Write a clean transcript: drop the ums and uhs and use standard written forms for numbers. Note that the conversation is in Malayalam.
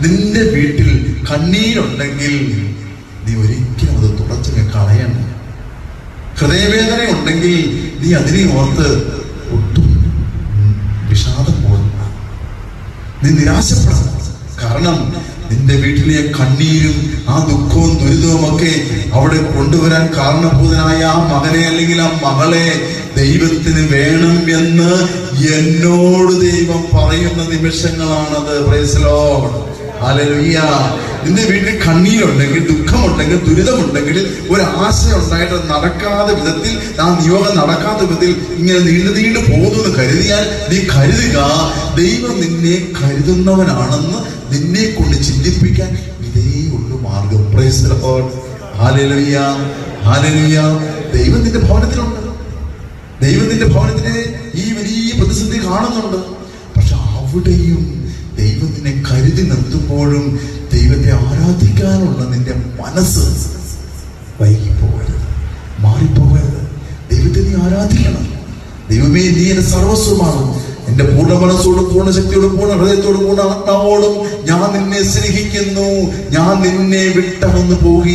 നിന്റെ വീട്ടിൽ കണ്ണീരുണ്ടെങ്കിൽ നീ ഒരിക്കലും അത് തുടച്ചങ്ങ് കളയണം. ഹൃദയവേദന ഉണ്ടെങ്കിൽ നീ അതിനെ ഓർത്ത് ഒട്ടും വിഷാദം പോകണ്ട, നീ നിരാശപ്പെടണം. കാരണം നിന്റെ വീട്ടിലെ കണ്ണീരും ആ ദുഃഖവും ദുരിതവും ഒക്കെ അവിടെ കൊണ്ടുവരാൻ കാരണഭൂതനായ ആ മകനെ അല്ലെങ്കിൽ ആ മകളെ ദൈവത്തിന് വേണം എന്ന് എന്നോട് ദൈവം പറയുന്ന നിമിഷങ്ങളാണത്. Praise the Lord, hallelujah. നിന്റെ വീട്ടിൽ കണ്ണീരുണ്ടെങ്കിൽ, ദുഃഖമുണ്ടെങ്കിൽ, ദുരിതമുണ്ടെങ്കിൽ, ഒരു ആശ ഉണ്ടായിട്ട് നടക്കാത്ത വിധത്തിൽ, ആ നിയോഗം നടക്കാത്ത വിധത്തിൽ ഇങ്ങനെ നീണ്ടു പോകുന്നു കരുതിയാൽ നീ കരുതുക, ദൈവം നിന്നെ കരുതുന്നവനാണെന്ന് നിന്നെ കൊണ്ട് ചിന്തിപ്പിക്കാൻ ഇതേ ഉള്ളു മാർഗം. Price the Lord, hallelujah, hallelujah. ദൈവം നിന്റെ ഭവനത്തിലുണ്ട്. ദൈവം നിന്റെ ഭവനത്തിലെ ഈ വലിയ പ്രതിസന്ധി കാണുന്നുണ്ട്. പക്ഷെ അവിടെയും ദൈവം നിന്നെ കരുതി നിർത്തുമ്പോഴും ദൈവത്തെ ആരാധിക്കാനുള്ള നിന്റെ മനസ്സ് വൈകിപ്പോകരുത്, മാറിപ്പോകരുത്. ദൈവത്തെ നീ ആരാധിക്കണം. ദൈവമേ, നീ എന്റെ സർവസ്വമാണ്. എന്റെ പൂർണ്ണ മനസ്സോടും പൂർണ്ണ ശക്തിയോടും പൂർണ്ണ ഹൃദയത്തോടും പൂർണ്ണ ആത്മാവോടും ഞാൻ നിന്നെ സ്നേഹിക്കുന്നു. ഞാൻ നിന്നെ വിട്ടകന്നു പോകി